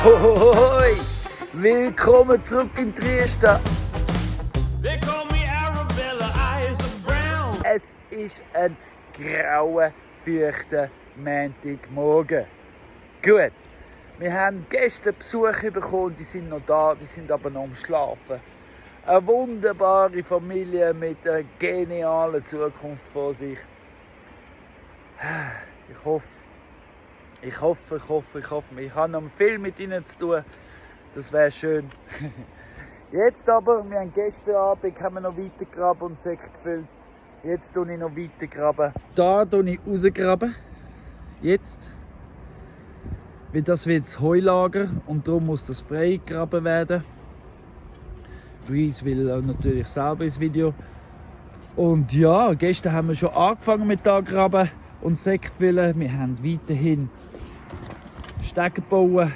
Hoi! Willkommen zurück in Trieste. They call me Arabella, eyes of brown. Es ist ein grauer, feuchter Montagmorgen. Gut, wir haben gestern Besuch bekommen, die sind noch da, die sind aber noch am Schlafen. Eine wunderbare Familie mit einer genialen Zukunft vor sich. Ich hoffe, ich habe noch viel mit ihnen zu tun. Das wäre schön. Jetzt aber, wir haben gestern Abend noch weitergraben und Säcke gefüllt. Jetzt tue ich noch weitergraben. Da tue ich rausgraben. Jetzt. Weil das wird das Heulager und darum muss das freigegraben werden. Luis will natürlich selber ins Video. Und ja, gestern haben wir schon angefangen mit da graben und Säcke füllen. Wir haben weiterhin Stege bauen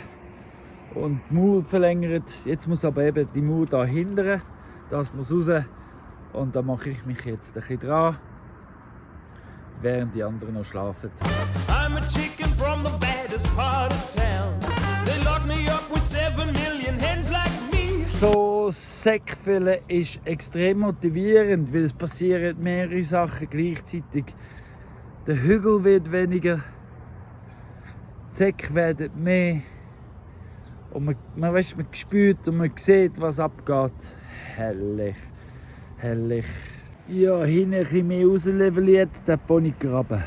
und die Mauer verlängert. Jetzt muss aber eben die Mauer da hindern. Das muss raus. Und da mache ich mich jetzt ein bisschen dran, während die anderen noch schlafen. I'm a chicken from the baddest part of town. They lock me up with 7 million hens like me. So, Säcke füllen ist extrem motivierend, weil es passieren mehrere Sachen gleichzeitig. Der Hügel wird weniger, die Säcke werden mehr und man spürt und man sieht, was abgeht. Herrlich, herrlich. Ja, hinten ein bisschen mehr rausleveliert, den Ponygraben.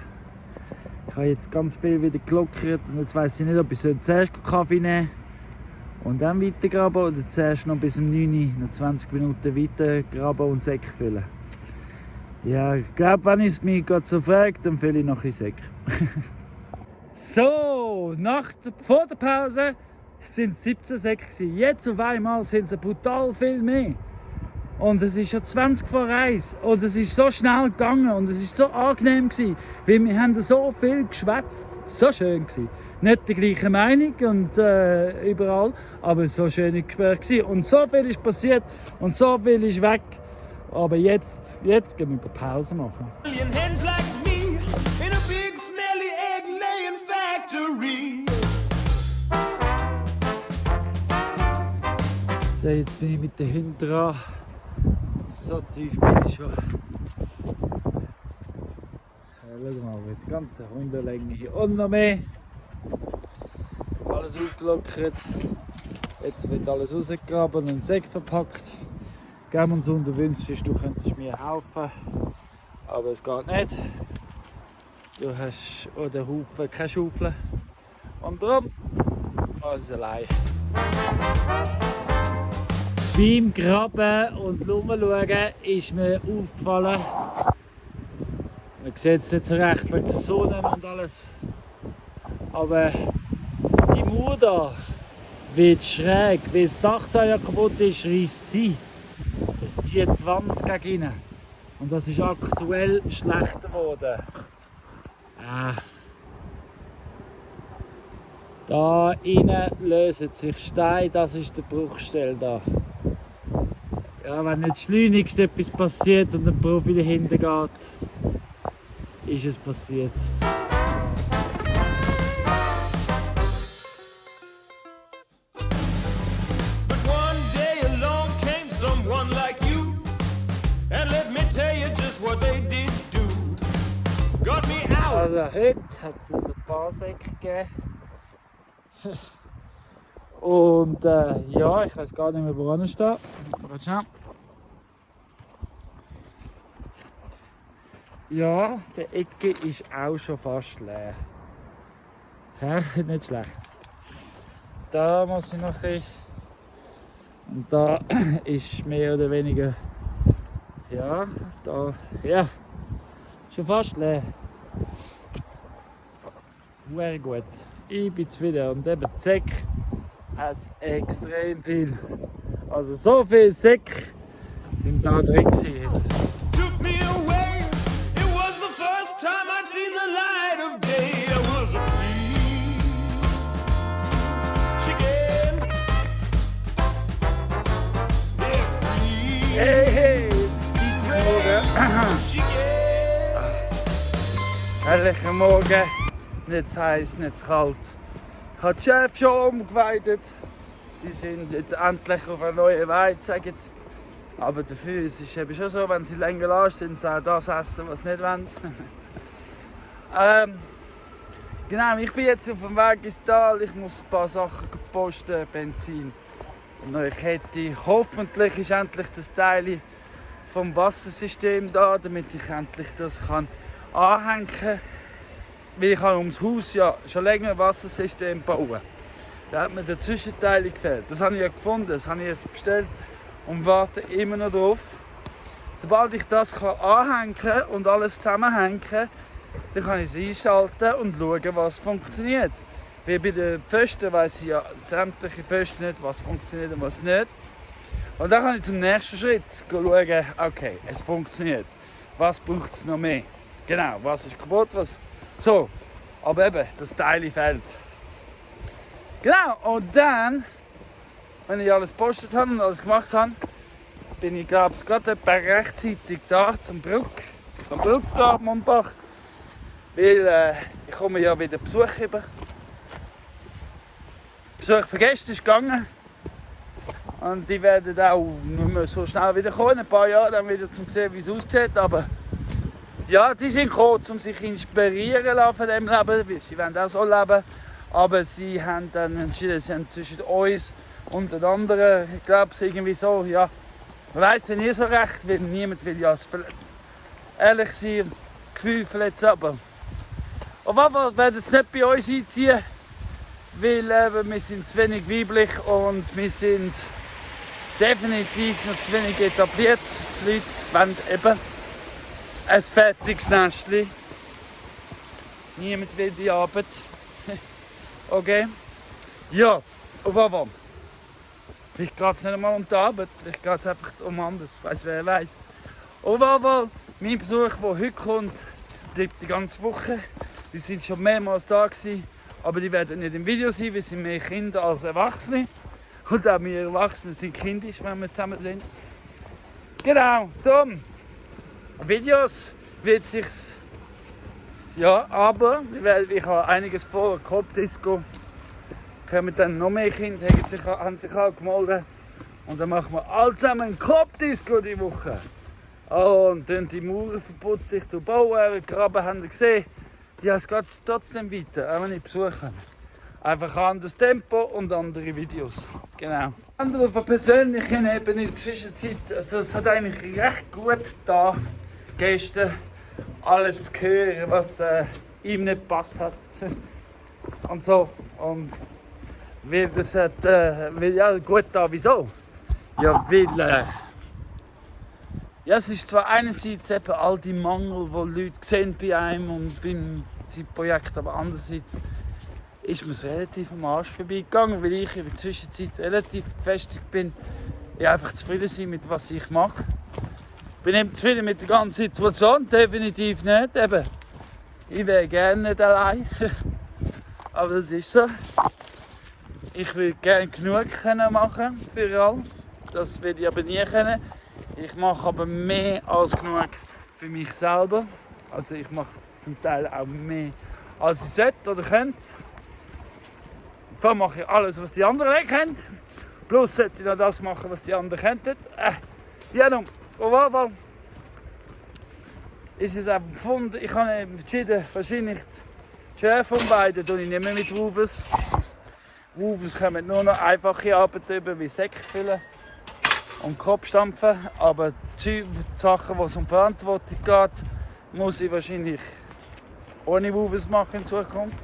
Ich habe jetzt ganz viel wieder gelockert und jetzt weiss ich nicht, ob ich zuerst Kaffee nehmen soll und dann weitergraben oder zuerst noch bis um 9 Uhr, noch 20 Minuten weitergraben und Säcke füllen. Ja, ich glaube, wenn es mich gerade so fragt, dann fülle ich noch ein Säcke. So, vor der Pause sind es 17 Säcke. Jetzt auf einmal sind es brutal viel mehr. Und es ist schon 20 vor 1. Und es ist so schnell gegangen und es ist so angenehm gewesen, weil wir haben so viel geschwätzt. So schön gewesen. Nicht die gleiche Meinung und überall, aber so schöne Gespräche gewesen. Und so viel ist passiert und so viel ist weg. Aber jetzt gehen wir Pause machen. Million hens like me in a big smelly egg laying factory. So, jetzt bin ich mit den Hunden dran. So tief bin ich schon. Schau mal, die ganze Hundelänge hier und noch mehr. Alles aufgelockert. Jetzt wird alles rausgegraben und Säcke verpackt. Geben wir uns unter wünschst, du könntest mir helfen. Aber es geht nicht. Du hast oder Haufen keine Schaufel. Und darum alles allein. Beim Graben und Rumschauen ist mir aufgefallen, man sieht es nicht so recht wegen der Sonne und alles, aber die Mauer da wird schräg, weil das Dach da ja kaputt ist, reisst sie. Es zieht die Wand gegen rein und das ist aktuell schlechter geworden. Da innen lösen sich Steine, das ist der Bruchstelle da. Ja, wenn nicht schleunigst etwas passiert und der Profi dahinter geht, ist es passiert. But one day along came someone like you, and let me tell you just what they did do. Got me out. Also heute hat es ein paar Säcke gegeben. Und ja, ich weiß gar nicht mehr, woran ich stehe. Warte schnell. Ja, der Ecke ist auch schon fast leer. Hä? Nicht schlecht. Da muss ich noch ein bisschen. Und da ist mehr oder weniger. Ja, da. Ja, schon fast leer. Sehr gut. Ich bin zufrieden. Und eben die Säcke hat extrem viel. Also so viele Säcke sind da drin jetzt. Took me away. It was the first time I'd seen the light of day. I was a free chicken. Yeah, free Hey, jetzt ist Morgen. chicken. Herrlicher Morgen. Nicht zu heiß, nicht zu kalt. Ich habe die Schäfe schon umgeweidet. Die sind jetzt endlich auf einer neuen Weide, sage jetzt. Aber dafür ist es eben schon so, wenn sie länger anstehen, sie auch das essen, was sie nicht wollen. Genau, ich bin jetzt auf dem Weg ins Tal. Ich muss ein paar Sachen posten, Benzin, eine neue Kette. Hoffentlich ist endlich das Teil vom Wassersystem da, damit ich endlich das kann anhängen kann. Weil ich habe ums Haus ja schon länger ein Wassersystem bauen. Da hat mir der Zwischenteil gefehlt. Das habe ich ja gefunden, das habe ich jetzt bestellt und warte immer noch drauf. Sobald ich das kann anhängen und alles zusammenhängen, dann kann ich es einschalten und schauen, was funktioniert. Weil bei den Pfosten weiss ich ja sämtliche Pfosten nicht, was funktioniert und was nicht. Und dann kann ich zum nächsten Schritt schauen, okay, es funktioniert. Was braucht es noch mehr? Genau, was ist kaputt, was... So, aber eben, das Teil fehlt. Genau, und dann, wenn ich alles gepostet habe und alles gemacht habe, bin ich, glaube ich, gerade etwa rechtzeitig da zum Bruck da am Montbach. Weil ich komme ja wieder Besuch über. Besuch von Gästen ist gegangen. Und die werden auch nicht mehr so schnell wieder kommen, in ein paar Jahre dann wieder zum sehen, wie es aussieht. Aber ja, die sind gekommen, um sich inspirieren lassen von dem Leben, weil sie wollen auch so leben. Aber sie haben dann entschieden, sie haben zwischen uns und den anderen, ich glaube es irgendwie so, ja, man weiß ja nie so recht, weil niemand will ja ehrlich sein und das Gefühl verletzen, aber auf jeden Fall werden sie nicht bei uns einziehen, weil wir sind zu wenig weiblich und wir sind definitiv noch zu wenig etabliert. Die Leute wollen eben ein fertiges Nestchen. Niemand will die Arbeit. Okay? Ja, auf jeden Fall. Vielleicht geht es nicht einmal um die Arbeit, vielleicht geht es einfach um anders, weiss wer weiß. Auf jeden Fall, mein Besuch, der heute kommt, bleibt die ganze Woche. Die sind schon mehrmals da gewesen, aber die werden nicht im Video sein, wir sind mehr Kinder als Erwachsene. Und auch wir Erwachsene sind kindisch, wenn wir zusammen sind. Genau, darum. Videos wird sich's. Ja, aber ich habe einiges vor, Kopfdisco. Kommen dann noch mehr Kinder, haben sich auch gemeldet. Und dann machen wir alle zusammen ein Kopfdisco die Woche. Und dann die Mauern verputzt sich zu bauen, Graben haben wir gesehen. Ja, es geht trotzdem weiter, auch wenn ich besuche. Einfach ein anderes Tempo und andere Videos. Genau. Andere von persönlichen Ebene in der Zwischenzeit, also es hat eigentlich recht gut da gestern alles zu hören, was ihm nicht gepasst hat. Und so. Und weil das hat, weil, ja gut da, wieso? Ja, weil ja, es ist zwar einerseits eben all die Mangel, die Leute sehen bei einem und beim Projekt, aber andererseits ist mir es relativ am Arsch vorbeigegangen, weil ich in der Zwischenzeit relativ gefestigt bin, ja, einfach zufrieden sein mit was ich mache. Ich bin eben zufrieden mit der ganzen Situation, definitiv nicht. Eben, ich wäre gerne nicht allein, aber das ist so. Ich würde gerne genug machen für alle, das werde ich aber nie können. Ich mache aber mehr als genug für mich selber. Also ich mache zum Teil auch mehr als ich sollte oder könnte. Dann mache ich alles, was die anderen nicht können. Plus sollte ich noch das machen, was die anderen könnten. Ja, nun, auf jeden Fall ist es einfach gefunden. Ich habe entschieden, wahrscheinlich die Schäfe umweiden tue ich nicht mehr mit Woofers. Woofers kommen nur noch einfache Arbeit über, wie Säcke füllen und Kopf stampfen. Aber die Sachen, die um Verantwortung geht, muss ich wahrscheinlich ohne Woofers machen in Zukunft.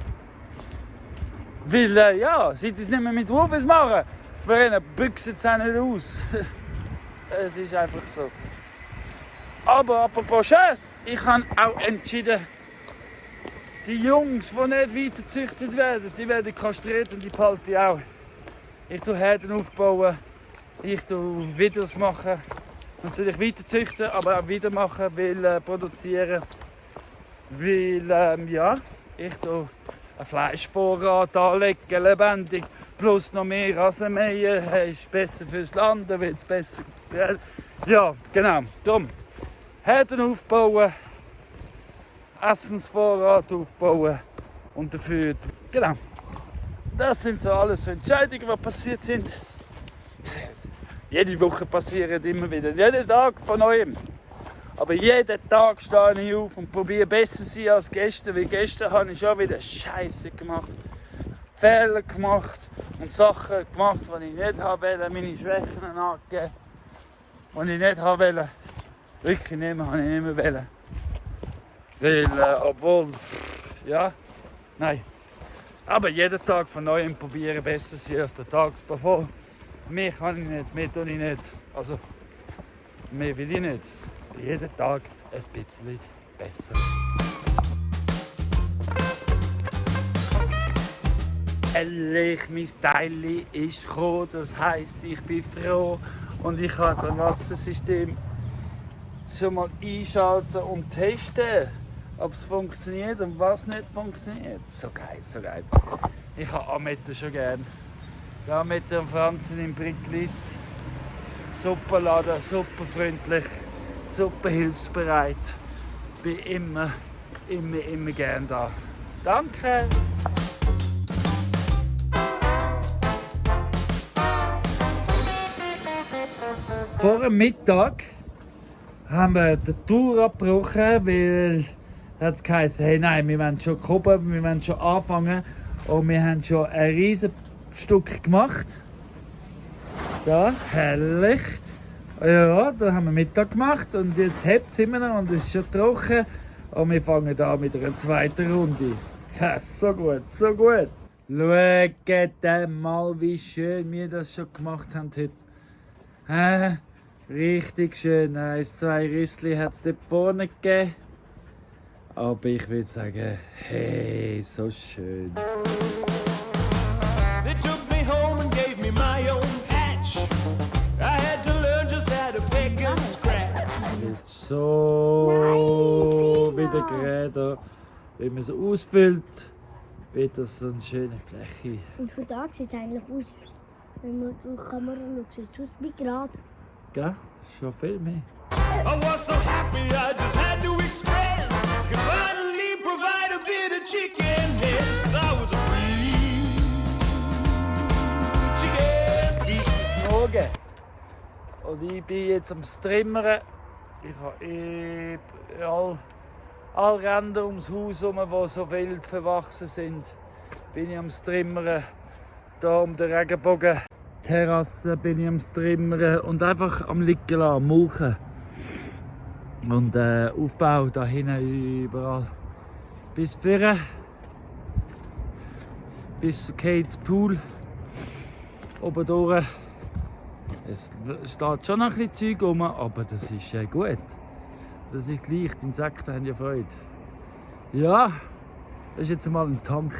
Weil, ja, seit ich es nicht mehr mit Woofers machen, für ihn büchsen es auch nicht aus. Es ist einfach so. Aber apropos Schäfe, ich habe auch entschieden, die Jungs, die nicht weiter gezüchtet werden, die werden kastriert und die behalte ich auch. Ich tue Herden aufbauen, ich tue Videos machen, natürlich weiter züchten, aber auch wieder machen, weil produzieren. Weil, ja, ich tue einen Fleischvorrat anlegen, lebendig, plus noch mehr Rasenmäher, ist besser fürs Land, wird es besser. Ja, genau, darum. Herden aufbauen, Essensvorrat aufbauen und dafür, genau. das sind so alles so Entscheidungen, die passiert sind. Jede Woche passieren immer wieder, jeden Tag von neuem. Aber jeden Tag stehe ich auf und probiere besser zu sein als gestern, weil gestern habe ich schon wieder Scheiße gemacht. Fehler gemacht und Sachen gemacht, die ich nicht wollte, meine Schwächen angegeben, die ich nicht wollte. Wirklich nicht mehr, habe ich nicht mehr wollen. Weil, obwohl, ja, nein. Aber jeden Tag von neuem probieren besser zu sein als der Tag davor. Mehr kann ich nicht, mehr tue ich nicht. Also, mehr will ich nicht. Jeden Tag ein bisschen besser. Endlich, mein Teil ist gekommen, das heisst, ich bin froh und ich kann das Wassersystem schon mal einschalten und testen, ob es funktioniert und was nicht funktioniert. So geil, so geil. Ich habe Ametten schon gern. Ja, mit dem Franzen im Bricklis. Super laden, super freundlich, super hilfsbereit. Bin immer gern da. Danke! Vor dem Mittag haben wir die Tour abgebrochen, weil es geheißen, hey nein, wir wollen schon kommen, wir wollen schon anfangen. Und wir haben schon ein riesiges Stück gemacht. Da, herrlich. Ja, da haben wir Mittag gemacht und jetzt hebt es immer noch und es ist schon trocken. Und wir fangen an mit einer zweiten Runde. Ja, so gut, so gut. Schaut mal, wie schön wir das schon gemacht haben heute. Richtig schön. 1, 2 Rissli hat es dort vorne gegeben. Aber ich würde sagen, hey, so schön. They took me home and gave me my own patch. I had to learn just how to pick and scratch. Wird so wieder gerade, wenn man es ausfüllt, wird das so eine schöne Fläche. Und von da sieht es eigentlich aus, wenn man durch die Kamera schaut, sieht es aus wie gerade. Gell? Schon viel mehr. I was so happy I just had to express. Could finally provide a bit of chicken. Yes, I was free. Chicken. Dienstagmorgen. Und ich bin jetzt am Strimmern. Ich habe alle Ränder ums Haus herum, die so wild verwachsen sind, bin ich am Strimmern. Hier um den Regenbogen. Terrasse bin ich am Strimmern und einfach am Liegen lassen, am Mulchen. Und Aufbau da hinten überall. Bis vorne. Bis zu Kates Pool. Oben durch. Es steht schon noch ein bisschen Zeug rum, aber das ist gut. Das ist gleich, die Insekten haben ja Freude. Ja, das war jetzt mal ein Tank.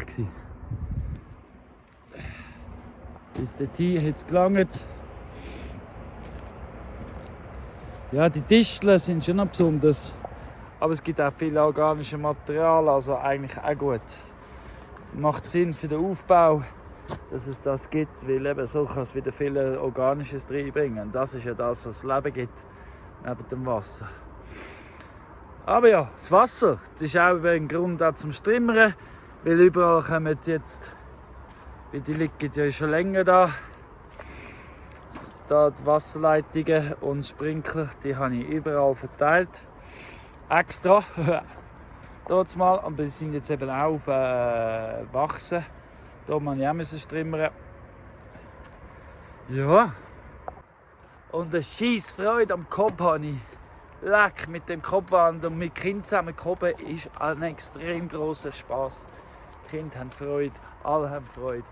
Bis dorthin hat es gelangt. Ja, die Disteln sind schon noch besonders. Aber es gibt auch viel organisches Material, also eigentlich auch gut. Macht Sinn für den Aufbau, dass es das gibt, weil eben so kann es wieder viel Organisches reinbringen. Und das ist ja das, was es Leben gibt, neben dem Wasser. Aber ja, das Wasser, das ist auch ein Grund auch zum Strimmern, weil überall kommen jetzt, weil die liegen ja schon länger da, die Wasserleitungen und Sprinkler, die habe ich überall verteilt. Extra. Dort mal, aber die sind jetzt eben auch auf wachsen. Da muss ich auch strimmern. Ja. Und eine scheisse Freude am Kopf habe ich. Leck, mit dem Kopfwandern und mit Kindern zusammen koben ist ein extrem grosser Spass. Die Kinder haben Freude, alle haben Freude.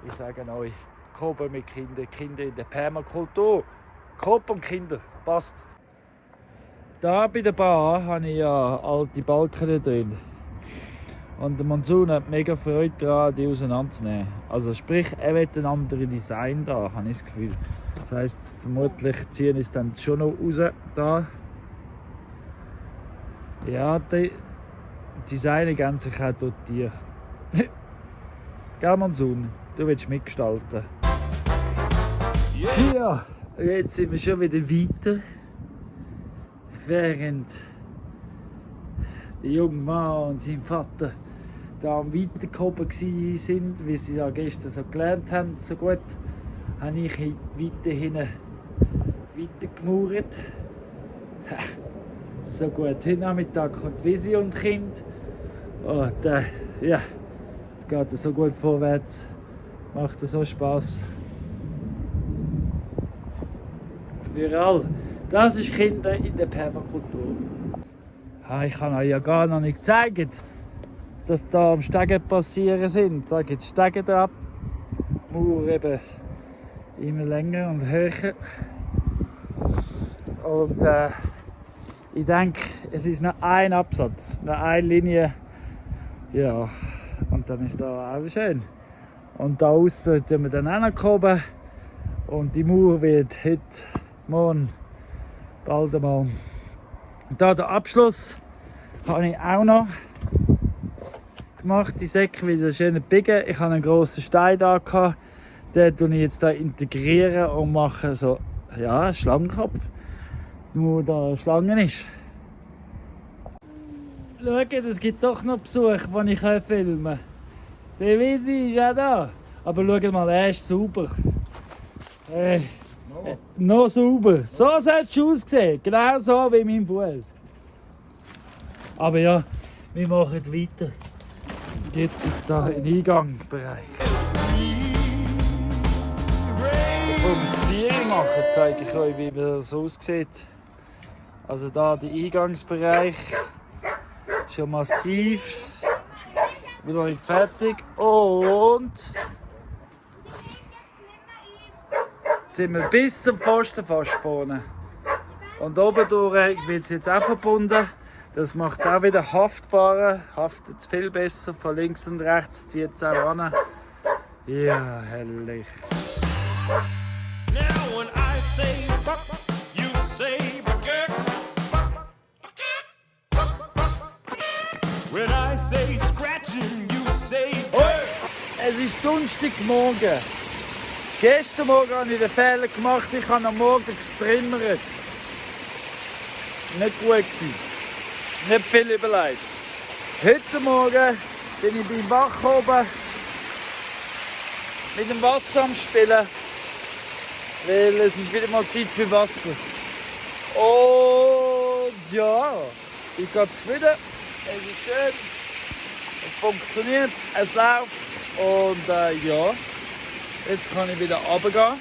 Ich sage euch, koben mit Kindern, Kinder in der Permakultur. Kopf und Kinder, passt. Da bei der Bar habe ich ja alte Balken drin. Und der Monsun hat mega Freude daran, die auseinanderzunehmen. Also sprich, er will ein anderes Design da, habe ich das Gefühl. Das heisst, vermutlich ziehen es dann schon noch raus da. Ja, die Design geben sich auch dotiert. Gell, Monsun? Du willst mitgestalten. Ja, jetzt sind wir schon wieder weiter. Während der junge Mann und sein Vater da am Weitergehoben sind, wie sie ja gestern so gelernt haben, so gut, habe ich weiterhin weitergemauert. So gut, heute Nachmittag kommt Visi und Kind. Und ja, es geht so gut vorwärts, macht so Spaß. Für alle. Das ist Kinder in der Permakultur. Ich kann euch ja gar noch nicht zeigen, dass da am Stegen passieren sind. Da geht Stegen ab, die Mauer eben immer länger und höher. Und ich denke, es ist noch ein Absatz, noch eine Linie. Ja, und dann ist da auch schön. Und da außen tun wir dann auch noch kommen. Und die Mauer wird heute, morgen, bald einmal. Und da der Abschluss habe ich auch noch gemacht. Die Säcke wieder schön biegen. Ich habe einen grossen Stein da gehabt. Den tue ich jetzt da integrieren und mache so, ja, einen Schlangenkopf. Nur da Schlangen ist. Schaut, es gibt doch noch Besuch, den ich filmen kann. Der Visi ist auch da. Aber schaut mal, er ist sauber. Noch sauber. So hat es ausgesehen. Genau so wie mein Fuß. Aber ja, wir machen weiter. Jetzt gibt es hier einen Eingangsbereich. Bevor wir das Bier machen, zeige ich euch, wie das aussieht. Also da der Eingangsbereich. Schon massiv. Wieder nicht fertig. Und jetzt sind wir bis zum Pfosten fast vorne. Und oben durch wird es jetzt auch verbunden. Das macht es auch wieder haftbarer. Haftet viel besser von links und rechts. Zieht es auch an. Ja, herrlich. Now when I say buck, you say buck. When I say scratching, you say dirt. Es ist Donnerstagmorgen. Gestern Morgen habe ich den Fehler gemacht, ich habe am Morgen gestrimmert. Nicht gut gewesen. Nicht viel überlegt. Heute Morgen bin ich beim Bach oben mit dem Wasser am Spielen. Weil es ist wieder mal Zeit für Wasser. Und ja, ich gehe wieder. Es ist schön. Es funktioniert, es läuft. Und ja, jetzt kann ich wieder runtergehen,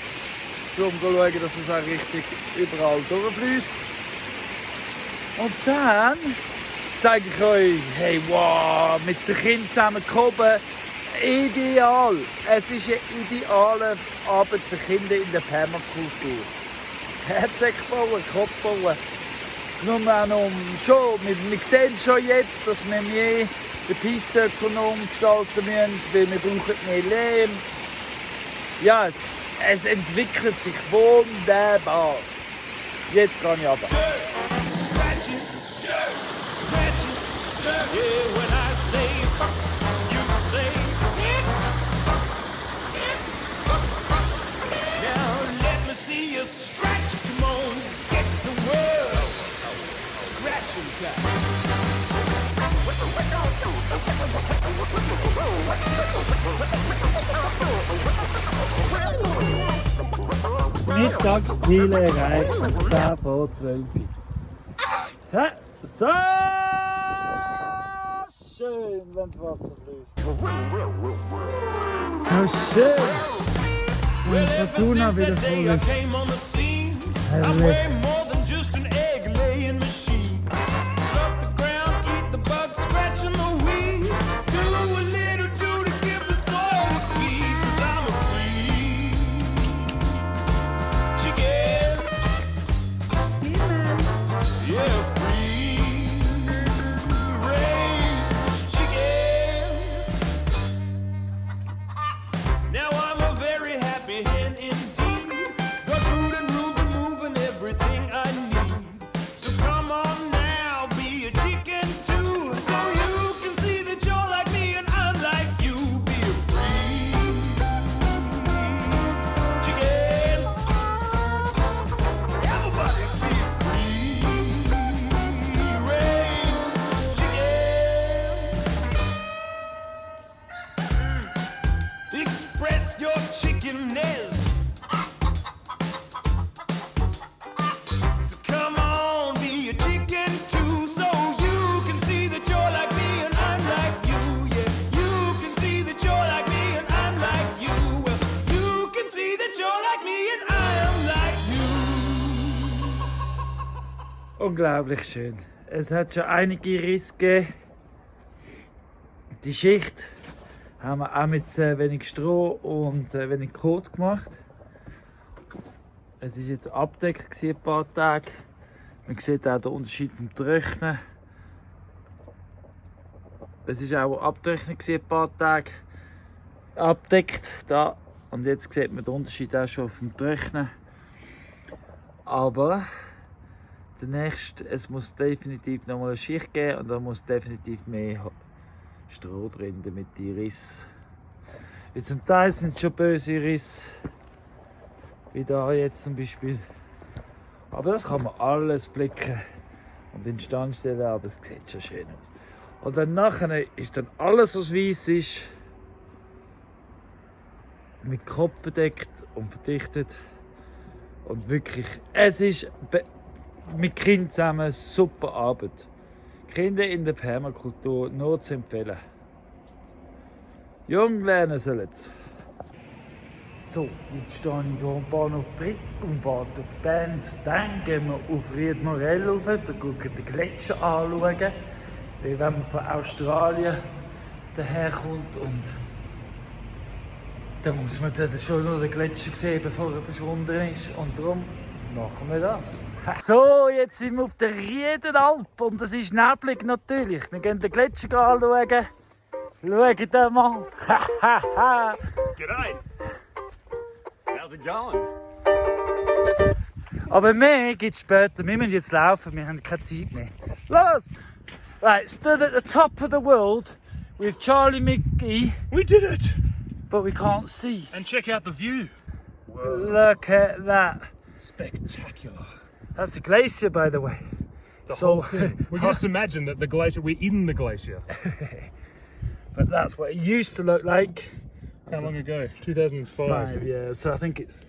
um zu schauen, dass es auch richtig überall durchfließt. Und dann zeige ich euch, hey, wow, mit den Kindern zusammen gehoben, ideal. Es ist ein idealer Abend für Kinder in der Permakultur. Herzsäcke bauen, Kopf bauen. Nur noch wir sehen schon jetzt, dass wir mehr den Pissökonom gestalten müssen, weil wir brauchen mehr Lehm. Ja, es entwickelt sich wunderbar. Jetzt gehe ich runter. Scratching, dirt, scratching, dirt. Yeah, when I say buck, you say it. Now let me see you scratch. Come on, get to work. Scratching time. Mittagsziele erreicht, 10 vor 12. Ja, so schön, wenn das Wasser fließt. So schön. Und Fortuna wieder voll ist. Herrlich. Now I'm a very happy hen indeed. Got food and room to move and everything Unglaublich schön. Es hat schon einige Risse gegeben. Die Schicht haben wir auch mit wenig Stroh und wenig Kot gemacht. Es war jetzt abgedeckt ein paar Tage. Man sieht auch den Unterschied vom Trocknen. Es war auch abgetrocknet ein paar Tage. Abdeckt da. Und jetzt sieht man den Unterschied auch schon vom Trocknen. Aber der nächste, es muss definitiv noch mal eine Schicht geben und da muss definitiv mehr Stroh drin, damit die Risse. Jetzt zum Teil sind schon böse Risse, wie da jetzt zum Beispiel. Aber das kann man alles blicken und instand stellen, aber es sieht schon schön aus. Und dann nachher ist dann alles, was weiß ist, mit Kopf verdeckt und verdichtet. Und wirklich, es ist mit Kindern zusammen eine super Arbeit. Kinder in der Permakultur nur zu empfehlen. Jung lernen sollen es. So, jetzt stehe ich hier am Bahnhof Brick und warte auf die Band. Dann gehen wir auf Riedmorell rauf, da schauen den Gletscher anschauen. Weil wenn man von Australien daherkommt und dann muss man dann schon noch den Gletscher sehen, bevor er verschwunden ist. Und darum machen wir das. So, jetzt sind wir auf der Riedenalp und es ist neblig natürlich. Wir gehen den Gletscher anschauen. Schaut da mal. G'day. How's it going? Aber mehr gibt es später. Wir müssen jetzt laufen, wir haben keine Zeit mehr. Los! Right, stood at the top of the world with Charlie McGee, We did it! but we can't see. And check out the view. Look at that. Spectacular. That's a glacier, by the way. The So- whole thing. We just imagine that the glacier, we're in the glacier. But that's what it used to look like. How long ago? 2005. Yeah, so I think it's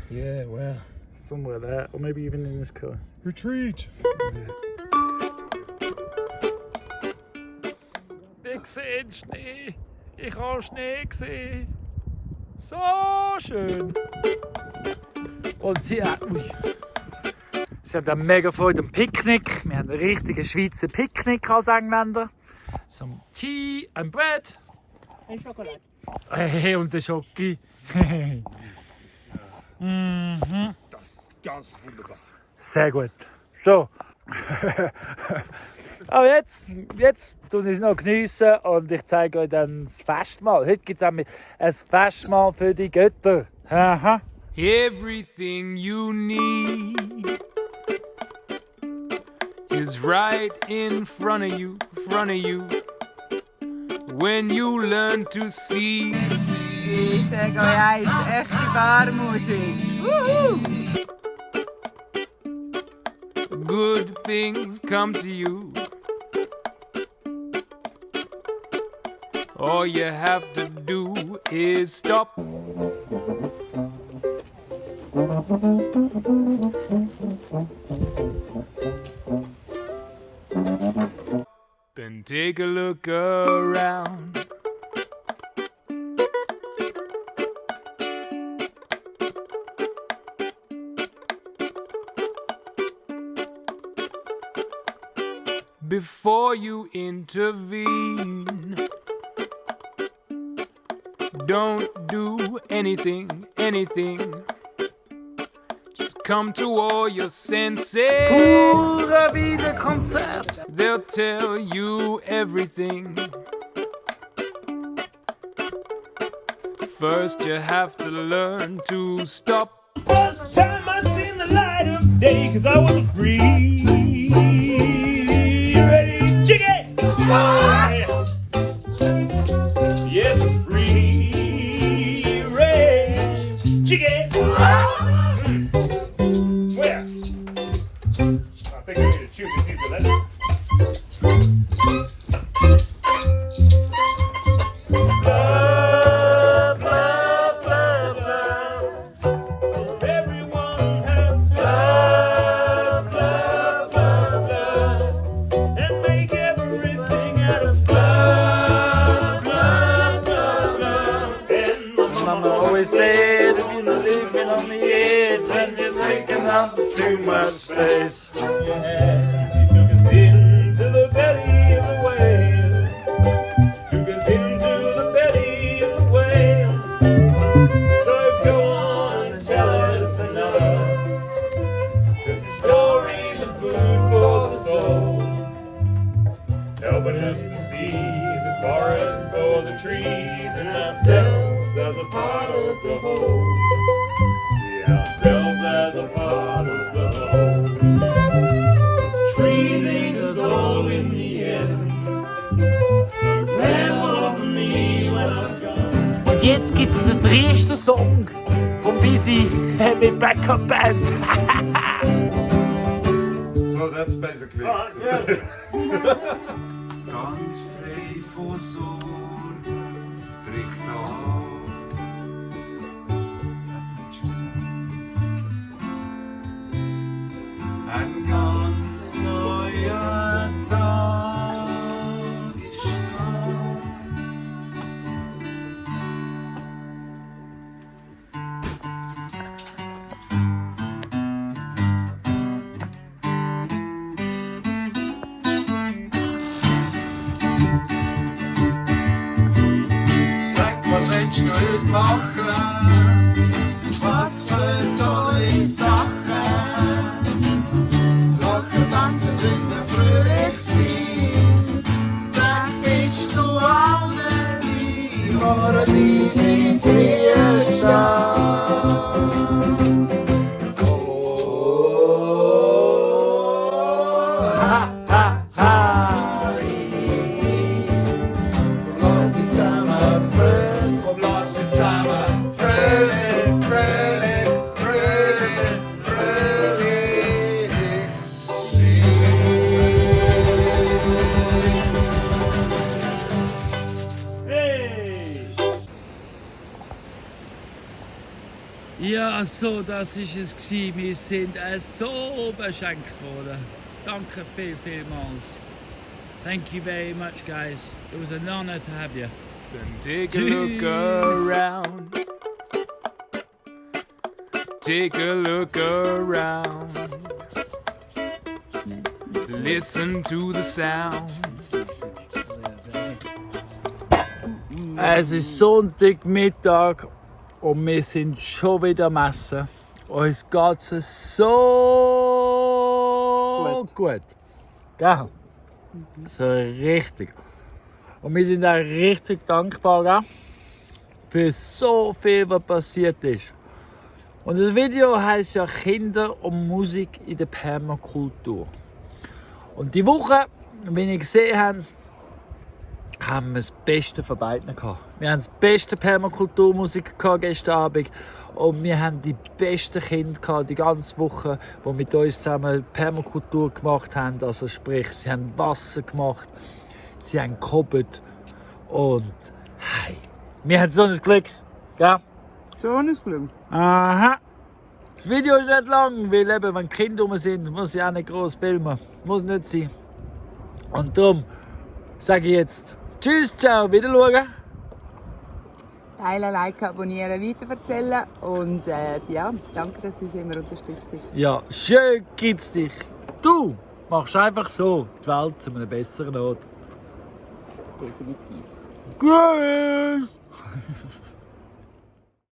Yeah, wow. somewhere there, or maybe even in this colour. Retreat. Ich sehe Schnee. Ich habe Schnee gesehen. So schön. Und sie haben dann mega Freude am Picknick. Wir haben einen richtigen Schweizer Picknick als Engländer. Some Tea and Bread. Und Schokolade. Hey, und der Schoki. Mhm. Das ist ganz wunderbar. Sehr gut. So. Aber jetzt tun wir es noch geniessen und ich zeige euch dann das Festmahl. Heute gibt es ein Festmahl für die Götter. Aha. Everything you need is right in front of you, When you learn to see. Ich sage euch eins, echte Barmusik. Good things come to you. All you have to do is stop. Then take a look around. Before you intervene, don't do anything. Just come to all your senses. Pura vida Konzert. They'll tell you everything. First, you have to learn to stop. First time I seen the light of day, cause I was free. Ready, chicken! Yes, free range chicken! Where? I think I need to choose this either. Love, love, love, love. Everyone has love, love, love, love. And make everything out of love, love, love, love. And Mama always said if you're living on the edge and you're taking up too much space. twisting your hands. He took us into the belly of the whale. Took us into the belly of the whale. So go on and tell us another. 'Cause your stories are food for the soul. Helping us to see the forest for the trees and ourselves as a part of the whole. See ourselves as a part of the whole. Those trees ain't us all in the end. So plant one for me when I'm gone. Und jetzt gibt's den dritten Song von Busy mit Backup Band. So that's basically. Ganz frei von Sorgen bricht an. Ein ganz neuer Tag ist da. Sag, was willst du heute machen? Was für tolle Sachen. Lachen, tanzen, singen, fröhlich sein. Sag, bist du auch dabei? Paradies in Kriegstadt. Lass uns zusammen fröhlich, komm, lass uns zusammen fröhlich, fröhlich, fröhlich, fröhlich sein. Hey! Ja, so, das ist es gewesen. Wir sind so beschenkt worden. Danke vielmals. Thank you very much, guys. It was an honor to have you. Then take a look around. Take a look around. Listen to the sounds. Es ist Sonntagmittag und wir sind schon wieder am Essen. Uns geht es so gut. Gell? So richtig. Und wir sind auch richtig dankbar, gell? Für so viel, was passiert ist. Und das Video heisst ja Kinder und Musik in der Permakultur. Und die Woche, wie ihr gesehen habt, haben wir das Beste von beiden gehabt. Wir haben das beste Permakulturmusik gehabt gestern Abend und wir haben die besten Kinder gehabt, die ganze Woche, die mit uns zusammen Permakultur gemacht haben. Also sprich, sie haben Wasser gemacht, sie haben gehobelt und hey, wir haben so ein Glück, gell? So ein Glück. Aha. Das Video ist nicht lang, weil eben, wenn Kinder rum sind, muss ich auch nicht groß filmen. Muss nicht sein. Und darum sage ich jetzt tschüss, ciao, wieder schauen. Teilen, liken, abonnieren, weiterverzählen und ja, danke, dass du uns immer unterstützt. Ja, schön gibt's dich. Du machst einfach so die Welt zu einem besseren Ort. Definitiv. Tschüss!